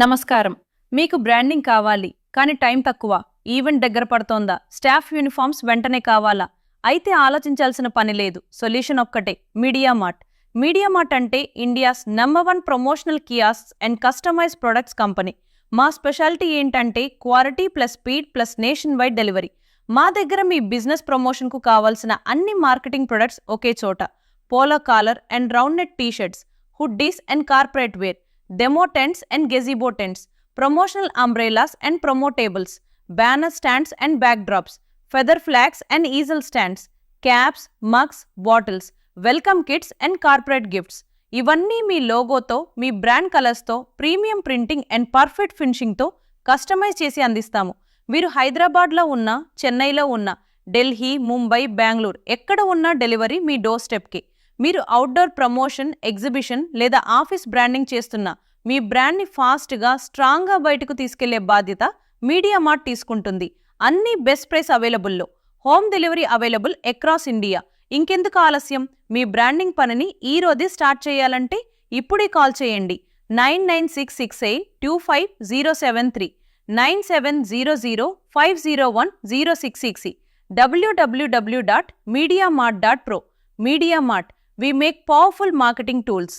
నమస్కారం. మీకు బ్రాండింగ్ కావాలి కానీ టైం తక్కువ, ఈవెంట్ దగ్గర పడుతోందా, స్టాఫ్ యూనిఫామ్స్ వెంటనే కావాలా? అయితే ఆలోచించాల్సిన పని లేదు. సొల్యూషన్ ఒక్కటే, మీడియా మార్ట్. మీడియా మార్ట్ అంటే India's #1 promotional kiosks and customise products company. మా స్పెషాలిటీ ఏంటంటే quality plus speed plus nationwide delivery. మా దగ్గర మీ బిజినెస్ ప్రమోషన్కు కావాల్సిన అన్ని మార్కెటింగ్ ప్రొడక్ట్స్ ఒకే చోట. Polo collar and round neck T-shirts, hoodies and corporate wear, demo tents and gazebo tents, promotional umbrellas and promo tables, banner stands and backdrops, feather flags and easel stands, caps, mugs, bottles, welcome kits and corporate gifts. ఇవన్నీ మీ లోగోతో, మీ brand కలర్స్తో, premium printing and perfect ఫినిషింగ్తో customise చేసి అందిస్తాము. మీరు హైదరాబాద్లో ఉన్నా, చెన్నైలో ఉన్నా, ఢిల్లీ, ముంబై, బెంగళూరు ఎక్కడ ఉన్నా డెలివరీ మీ డోర్ స్టెప్కి. మీరు అవుట్డోర్ ప్రమోషన్, ఎగ్జిబిషన్ లేదా ఆఫీస్ బ్రాండింగ్ చేస్తున్నా మీ బ్రాండ్ని ఫాస్ట్గా, స్ట్రాంగ్గా బయటకు తీసుకెళ్లే బాధ్యత మీడియా మార్ట్ తీసుకుంటుంది. అన్ని బెస్ట్ ప్రైస్ అవైలబుల్లో, home delivery available across India. ఇంకెందుకు ఆలస్యం? మీ బ్రాండింగ్ పనిని ఈ రోజే స్టార్ట్ చేయాలంటే ఇప్పుడే కాల్ చేయండి. 9966825073, 9700501066, www.mediamart.pro. Media Mart. We make powerful marketing tools.